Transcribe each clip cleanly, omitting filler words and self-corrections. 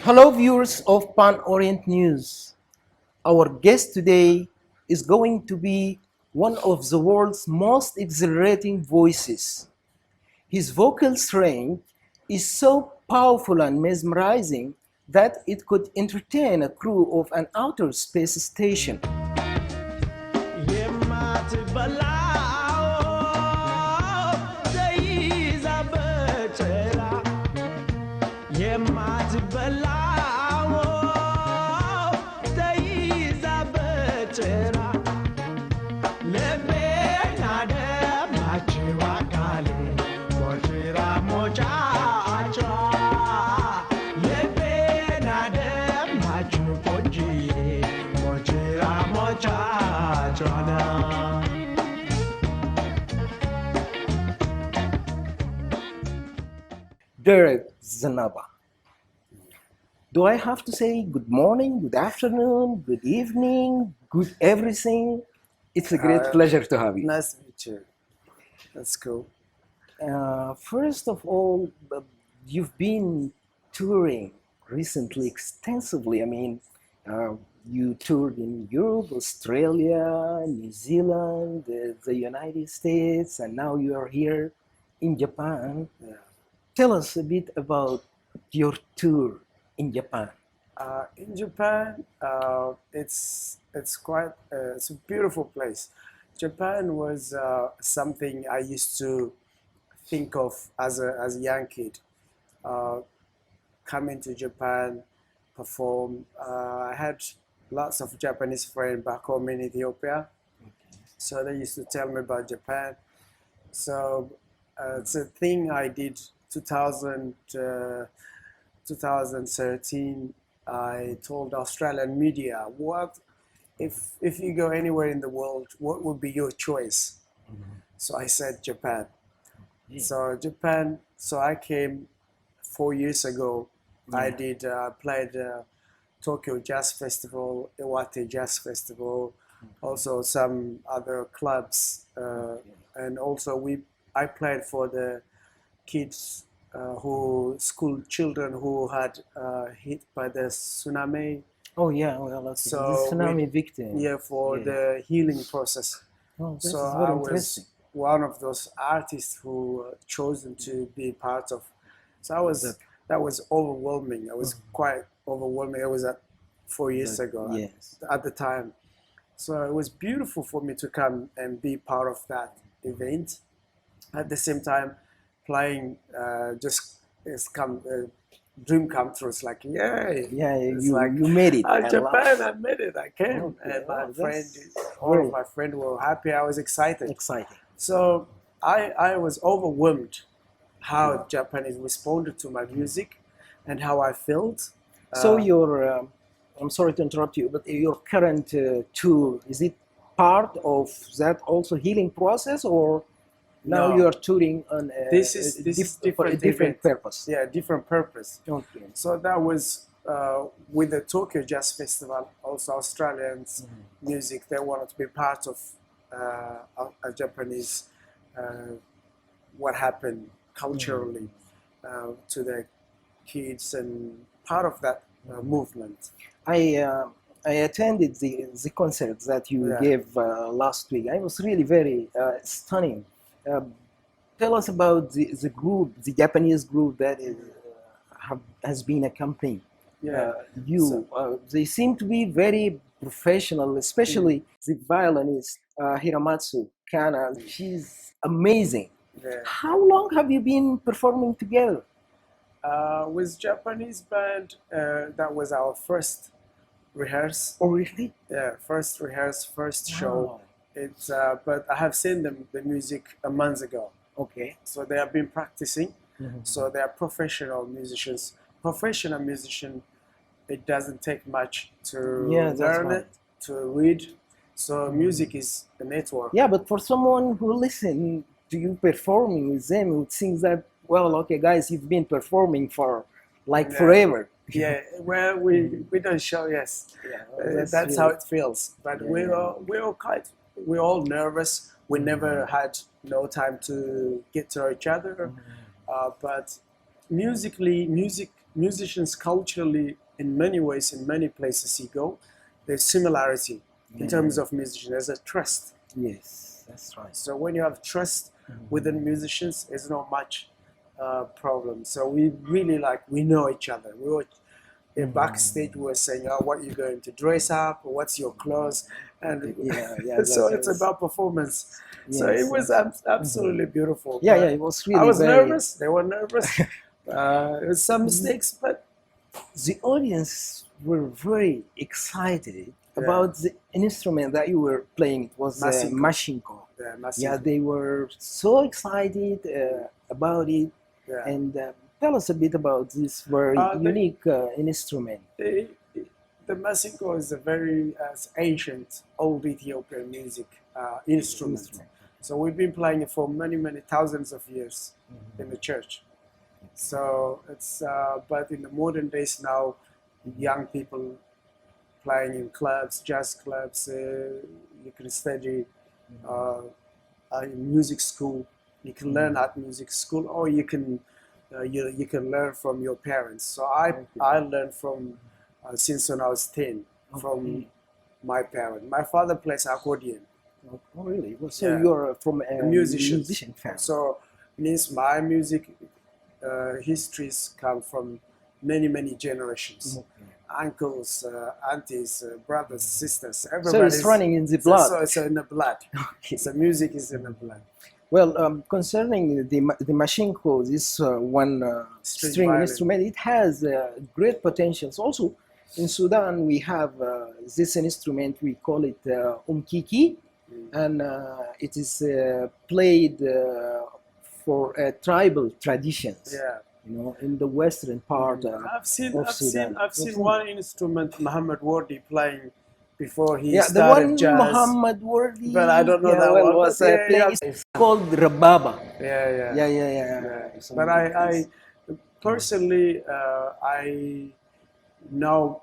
Hello, viewers of PanOrient News. Our guest today is going to be one of the world's most exhilarating voices. His vocal strength is so powerful and mesmerizing that it could entertain a crew of an outer space station. Dereb Zenebe. Do I have to say good morning, good afternoon, good evening, good everything? It's a great pleasure to have you. Nice to meet you. That's cool. First of all, you've been touring recently extensively. You toured in Europe, Australia, New Zealand, the United States, and now you are here in Japan. Yeah. Tell us a bit about your tour in Japan. In Japan, it's quite it's a beautiful place. Japan was something I used to think of as a young kid. Uh, Coming to Japan, perform. I had lots of Japanese friends back home in Ethiopia, so they used to tell me about Japan. So it's a thing I did 2013. I told Australian media, what if you go anywhere in the world, what would be your choice? So I said Japan. So Japan. So I came 4 years ago. I did played Tokyo Jazz Festival, Elfateh Jazz Festival, also some other clubs, and also I played for the kids school children who had hit by the tsunami. Oh yeah, well, that's So the tsunami victim. Yeah, for Yeah. the healing process. Oh, this So is very I was interesting. one of those artists who chosen to be part of. So that was overwhelming. I was quite overwhelming. It was 4 years ago Yes. at the time. So it was beautiful for me to come and be part of that event. At the same time, playing just it's dream come true. It's like, yay! Yeah, It's you like, you made it. I Japan, love I made it. I came, Okay, and my oh, friend, that's all very of my friends were happy. I was excited. exciting. So I was overwhelmed how Japanese responded to my music and how I felt. So I'm sorry to interrupt you, but your current tour, is it part of that also healing process, or now No. you are touring on This is for a different different event. purpose? Yeah, different purpose. Okay. So that was with the Tokyo Jazz Festival. Also, Australians music. They wanted to be part of a Japanese what happened culturally to the kids and part of that movement. I uh, I attended the concert that you Yeah. gave last week. I was really very stunning. Uh, Tell us about the group, the Japanese group that has been accompanying Yeah. you. So- They seem to be very professional, especially the violinist Hiramatsu Kana. She's amazing. Yeah. How long have you been performing together? With Japanese band, that was our first rehearse. Oh, really? Yeah, first rehearse, first show. Wow. It's but I have seen them the music a month ago. Okay. So they have been practicing. So they are professional musicians. Professional musician, it doesn't take much to Yeah, that's learn right. it, to read. So music is a network. Yeah, but for someone who listen to you performing with them, would think that, well, okay, guys, you've been performing for like Yeah. forever. Yeah, well, we don't show. Yes, that's how it feels. But we're all nervous. We never had no time to get to know each other. But musically, music musicians culturally, in many ways, in many places you go, there's similarity in terms of musicians. There's a trust. Yes, that's right. So when you have trust within musicians, there's not much problem. So we really we know each other. We were backstage. We were saying, "Oh, what are you going to dress up? What's your clothes?" And so it's about performance. So it was absolutely beautiful. Yeah, it was really. I was nervous. They were nervous. There was some mistakes, but the audience were very excited about the instrument that you were playing. It was mashinko. Yeah, they were so excited about it. Yeah. And tell us a bit about this very unique instrument. The mashinko is a very ancient, old Ethiopian music instrument. So we've been playing it for many, many thousands of years in the church. So it's, but in the modern days now, young people playing in clubs, jazz clubs, you can study in music school, you can learn at music school, or you can learn from your parents. So I learned from since when I was 10 from my parents. My father plays accordion. Oh, really? Well, so you're from a musician family. So means my music histories come from many, many generations. Uncles, aunties, brothers, sisters, everybody. So it's running in the blood. So it's in the blood. So music is in the blood. Well, concerning the mashinko, this one string instrument, it has great potentials. Also, in Sudan, we have this instrument, we call it umkiki, and it is played for tribal traditions. Yeah. You know, in the western part I've seen one instrument Muhammad Wardi playing before he started jazz. Muhammad Wardi, but I don't know that one. Was playing. It's called Rababa. Yeah. But I personally, I know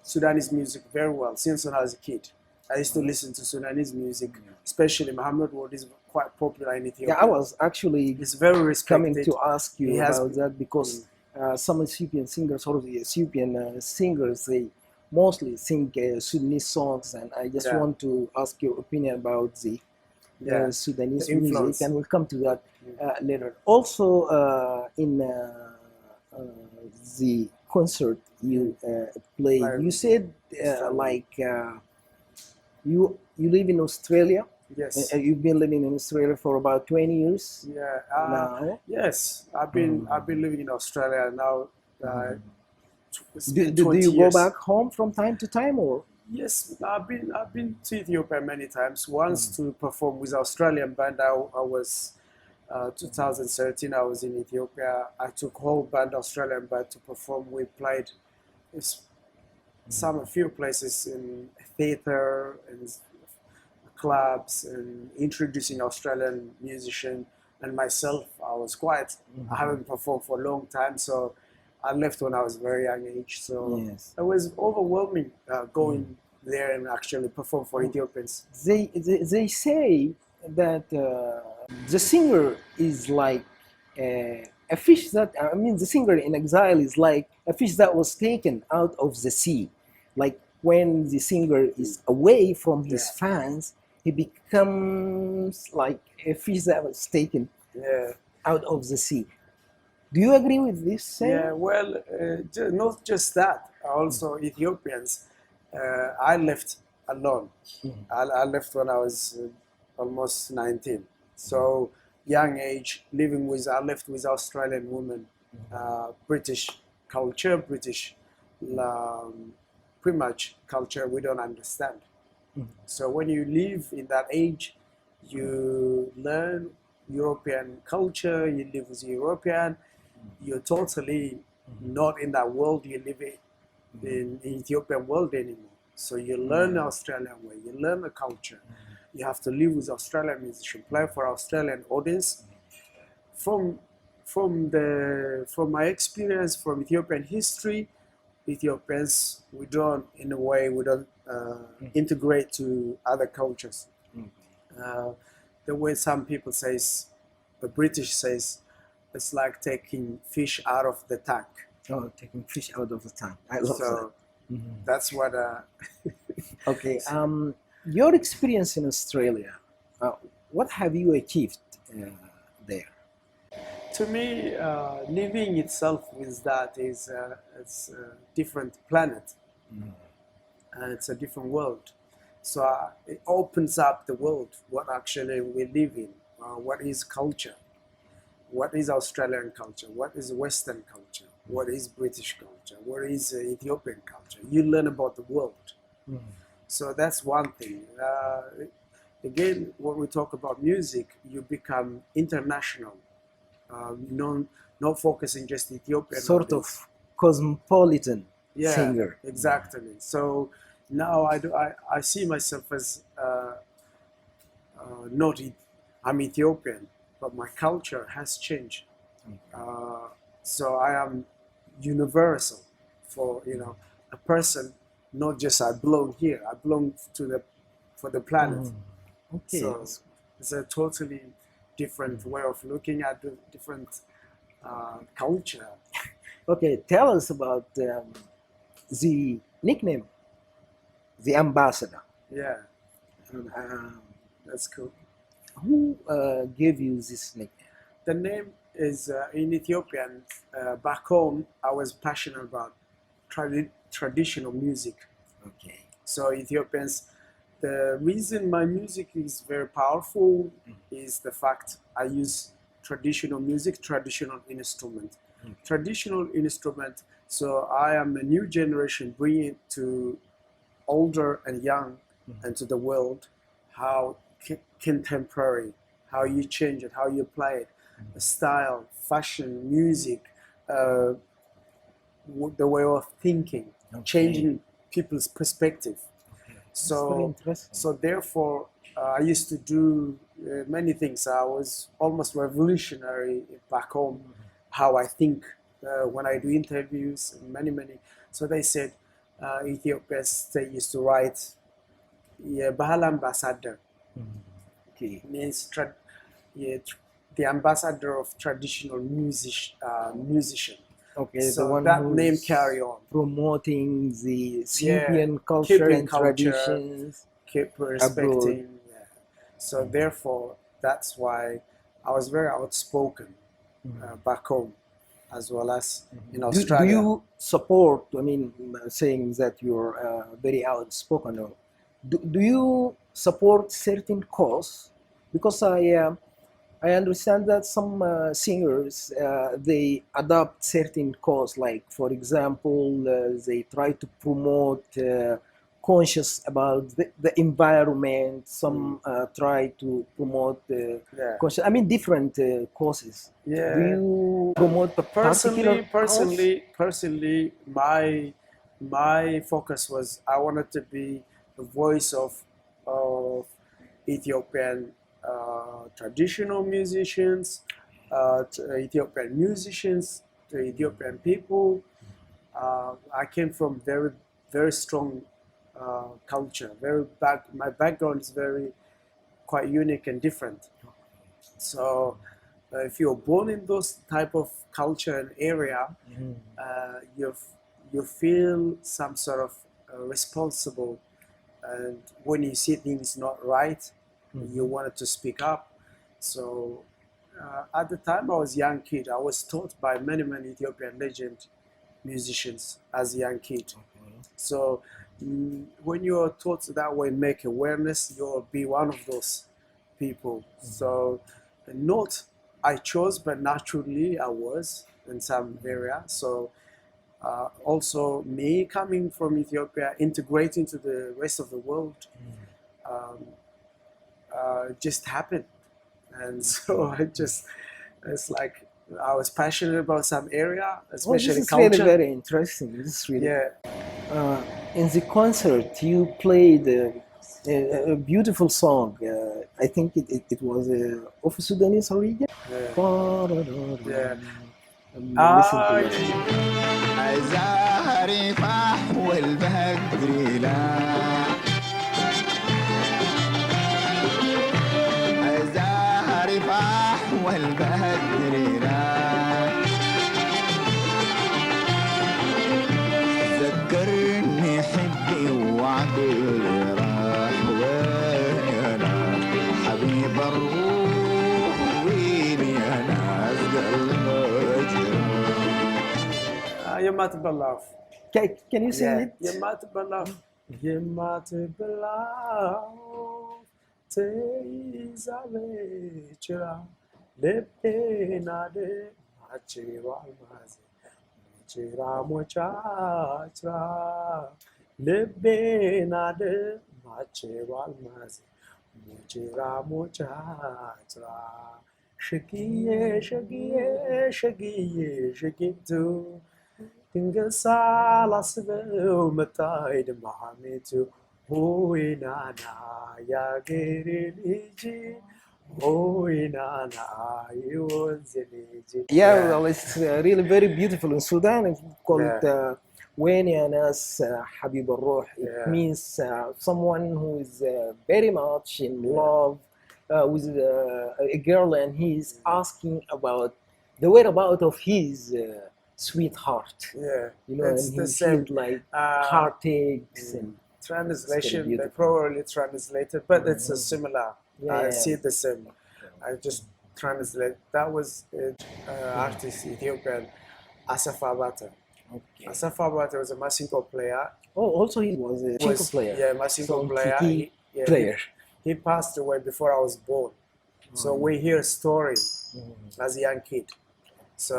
Sudanese music very well since when I was a kid. I used to listen to Sudanese music, especially Muhammad Wardi is quite popular in Ethiopia. Yeah, I was actually very respected. Coming to ask you about that because some Ethiopian singers, or the Ethiopian singers, they mostly sing Sudanese songs, and I just want to ask your opinion about the Sudanese music, and we'll come to that later. Also, in the concert you played, you said you live in Australia. Yes. You've been living in Australia for about 20 years. Yeah. Now. Yes, I've been living in Australia now. Do you go back home from time to time, or? Yes, I've been to Ethiopia many times. Once to perform with Australian band. I was 2013. I was in Ethiopia. I took whole band, Australian band, to perform. We played a few places in theater and clubs and introducing Australian musician. And myself, I was quiet. I haven't performed for a long time, so I left when I was very young age. So it was overwhelming going there and actually perform for Ethiopians. They say that the singer is like a fish that, the singer in exile is like a fish that was taken out of the sea. Like when the singer is away from his fans, he becomes like a fish that was taken out of the sea. Do you agree with this saying? Yeah, well, not just that. Also, Ethiopians, I left alone. I left when I was almost 19. So, young age, I left with Australian women, British culture, British pretty much culture we don't understand. So when you live in that age, you learn European culture, you live with European, you're totally not in that world you live in Ethiopian world anymore. So you learn the Australian way, you learn the culture. You have to live with Australian musicians, play for Australian audience. From my experience from Ethiopian history, Ethiopians, we don't integrate to other cultures. The way some people says, the British says, It's like taking fish out of the tank. Oh, taking fish out of the tank. I love that. So that's what. Okay. Your experience in Australia, what have you achieved there? To me, living itself with that is it's a different planet, and it's a different world. So it opens up the world. What actually we live in. What is culture? What is Australian culture? What is Western culture? What is British culture? What is Ethiopian culture? You learn about the world. So that's one thing. Again, when we talk about music, you become international, not focusing just Ethiopian. Sort of cosmopolitan Yeah, singer. exactly. So now I see myself as not I'm Ethiopian, but my culture has changed. So I am universal for a person, not just I belong here. I belong to the for the planet. Okay. So it's a totally different way of looking at the different culture. Okay, tell us about the nickname, the ambassador. Yeah, Um, that's cool. who gave you this nickname? The name is in Ethiopian. Back home, I was passionate about traditional music. Okay. So Ethiopians, the reason my music is very powerful is the fact I use traditional music, traditional instrument, traditional instrument. So I am a new generation bringing it to older and young and to the world how contemporary, how you change it, how you apply it, the style, fashion, music, the way of thinking, changing people's perspective. So therefore, I used to do many things. I was almost revolutionary back home, how I think when I do interviews, and many. So they said, Ethiopians, they used to write, Bahal ambassador. Okay. Means the ambassador of traditional musician. Okay, So the one that who's name carry on. promoting the Ethiopian culture keeping and culture, traditions. keep respecting. Yeah. So therefore, that's why I was very outspoken back home, as well as in Do Australia. you support, I mean, saying that you're very outspoken, or do you support certain cause? Because I understand that some singers they adopt certain cause, like for example, they try to promote conscious about the environment. Some try to promote conscious. I mean, different causes. Yeah. Do you promote a particular cause? Personally, my focus was I wanted to be the voice of Ethiopian traditional musicians, Ethiopian musicians, to Ethiopian people. I came from very strong culture. My background is very quite unique and different. So if you're born in those type of culture and area, you feel some sort of responsible, and when you see things not right, you wanted to speak up. So at the time I was a young kid, I was taught by many Ethiopian legend musicians as a young kid. So when you are taught that way, make awareness, you'll be one of those people. So not I chose, but naturally I was in some area. So also me coming from Ethiopia, integrating to the rest of the world, just happened. And so it's like I was passionate about some area, especially this is culture. really very interesting. This is really in the concert you played a beautiful song. I think it was of Sudanese origin. Yeah. Listen to it. الزهر فاح والبدر لا الزهر فاح والبدر لا Yemat Balaf. Can you sing Yeah. it? Yemat Balaf. Yemat Balaf. Teizavecha. Lepenade. Machivalmazi. Chira mochachra. Lepenade. Machivalmazi. Chira mochachra. Shakiye, shakiye, shakiye, shakitu. ድንገት ሳላስበው መጣይ ድማሜቱ ሆይ ናና ያገሬ ልጅ ሆይ ናና የወንዝ ልጅ Yeah, well, it's really very beautiful in Sudan. It's called Yeah. Weni Anas Habib al It Yeah. means someone who is very much in love with a girl, and he is asking about the whereabouts of his sweetheart. Yeah, You know, it's and the he same. feels like Uh, heartaches and Translation, they beautiful. probably translated, but it's a similar. I Yeah. see the same. I just translate. That was artist Ethiopian Asaf Abata. Okay. Asaf Abata was a Masinko player. Oh, also he was a Chinko player. Yeah, Masinko Some player. Kiki Yeah, player. he passed away before I was born. So we hear a story as a young kid. So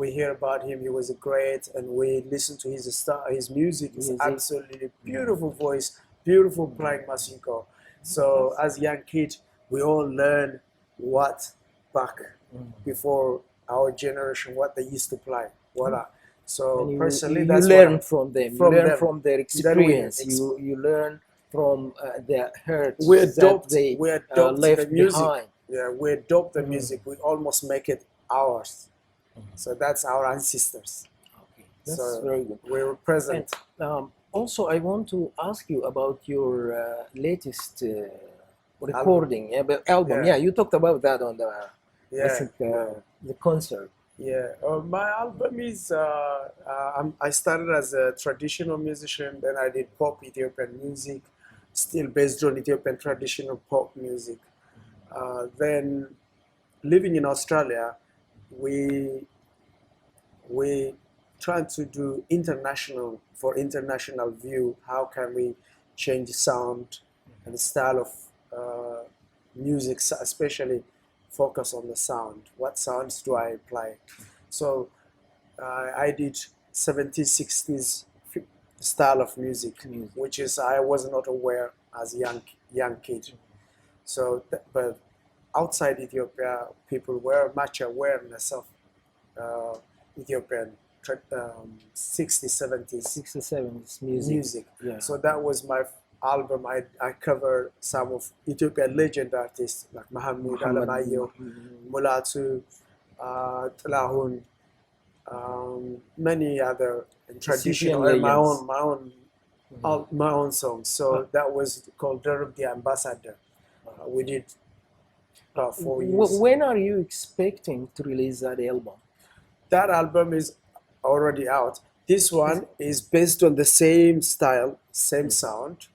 we hear about him. He was a great, and we listen to his music. It's Music. absolutely beautiful voice, beautiful playing Masinko. So as a young kid, we all learn what back before our generation what they used to play. Voila. So And personally, you that's learn what from them. from you learn them. from their Then we experience. ex- You learn from the hurt we that adopt they the left music. behind. Yeah, we adopt the music. We almost make it ours. So that's our ancestors. Okay, that's So very good. we represent. And also, I want to ask you about your latest recording, album. Yeah. Yeah, you talked about that on the I Yeah, think the concert. yeah. My album is. I started as a traditional musician. Then I did pop Ethiopian music, still based on Ethiopian traditional pop music. Then, living in Australia, we trying to do international for international view. How can we change sound and style of music, especially focus on the sound? What sounds do I play? So I did 70s, 60s style of music, which is I was not aware as a young kid. So, but outside Ethiopia, people were much awareness of Ethiopian 60s, 70s 67 music. music. Yeah. So that was my album. I covered some of Ethiopian legend artists like Mahamud Alamayo, Mulatu, Tlahun, many other traditional and my own songs. So that was called Dereb the Ambassador. We did about 4 years. When are you expecting to release that album? That album is already out. This one is based on the same style, same sound.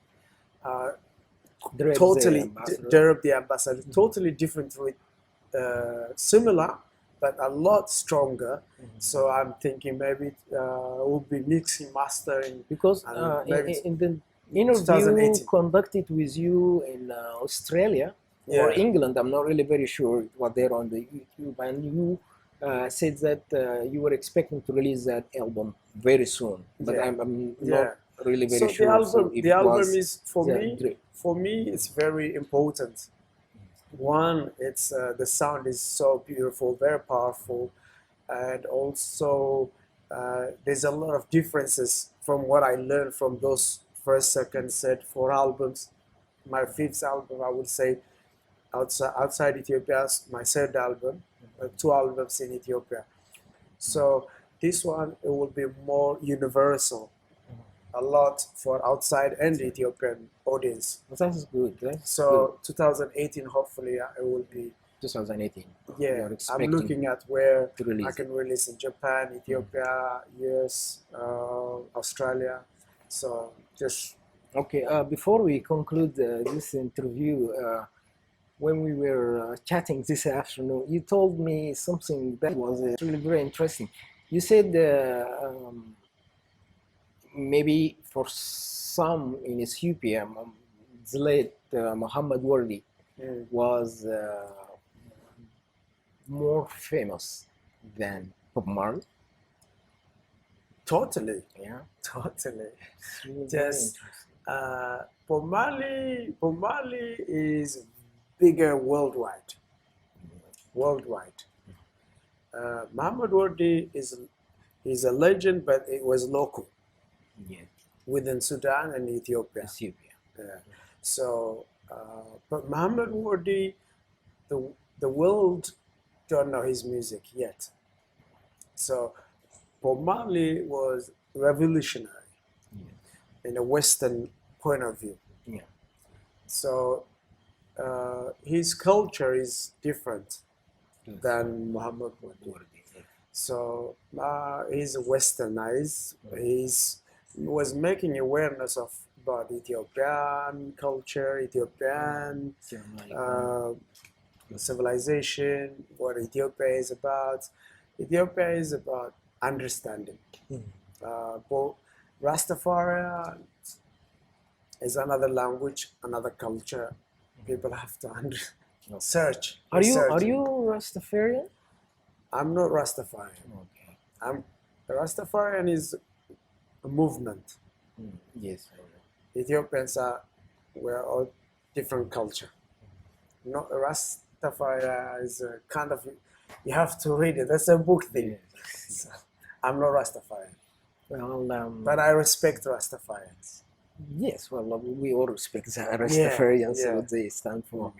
Dereb Totally, Ambassador. Dereb the Ambassador, totally different, with similar, but a lot stronger. So I'm thinking maybe we'll be mixing, mastering. Because maybe in the interview 2018. conducted with you in Australia or Yeah. England, I'm not really very sure what they're on the YouTube, and you said that you were expecting to release that album very soon, but Yeah. I'm Yeah. not really very So sure. If the it album was is for the me, it's very important. One, it's the sound is so beautiful, very powerful, and also there's a lot of differences from what I learned from those first, second, third, 4 albums. My fifth album, I would say, outside Ethiopia, my third album, 2 albums in Ethiopia. So this one, it will be more universal, a lot for outside and the Ethiopian audience. That's good. That's So good. 2018, hopefully, it will be. 2018. Yeah, You're I'm expecting looking at where to release I can release in Japan, Ethiopia, US, Australia. So just Okay, before we conclude this interview, when we were chatting this afternoon, you told me something that was really very interesting. You said maybe for some in Ethiopia, the late Muhammad Wardi Mm. was more famous than Bob Marley. Totally, Yeah, totally. it's really very Just interesting. Bob Marley is bigger worldwide. Worldwide. Muhammad Wardi is a legend, but it was local Yeah, within Sudan and Ethiopia. Ethiopia. Yeah. So, but Muhammad Wardi, the world don't know his music yet. So, Bob Marley was revolutionary in a Western point of view. Yeah, So, his culture is different yes. than Muhammad Wardi. Wardi, yeah. So he's westernized. He's was making awareness of about Ethiopian culture, Ethiopian uh, civilization, what Ethiopia is about. Ethiopia is about understanding. But Rastafari is another language, another culture. People have to search. Are you research. Rastafarian? I'm not Rastafarian. Okay. Rastafarian is a movement. Yes. Ethiopians we're all different culture. Not Rastafari is a kind of you have to read it. That's a book thing. Yes. So, I'm not Rastafarian, Well, but I respect Rastafarians. yes. Well, we all respect the Rastafarians, yeah. what they stand for.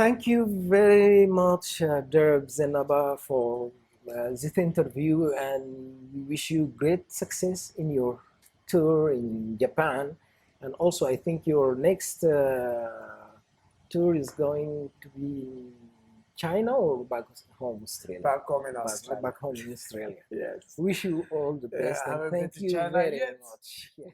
Thank you very much, Dereb Zenebe, for this interview, and we wish you great success in your tour in Japan. And also, I think your next tour is going to be in China or back home, Australia? Back home in Australia. Back home in Australia. Yes. Wish you all the Yeah, best, I and haven't been thank to you China very yet. much. Yeah.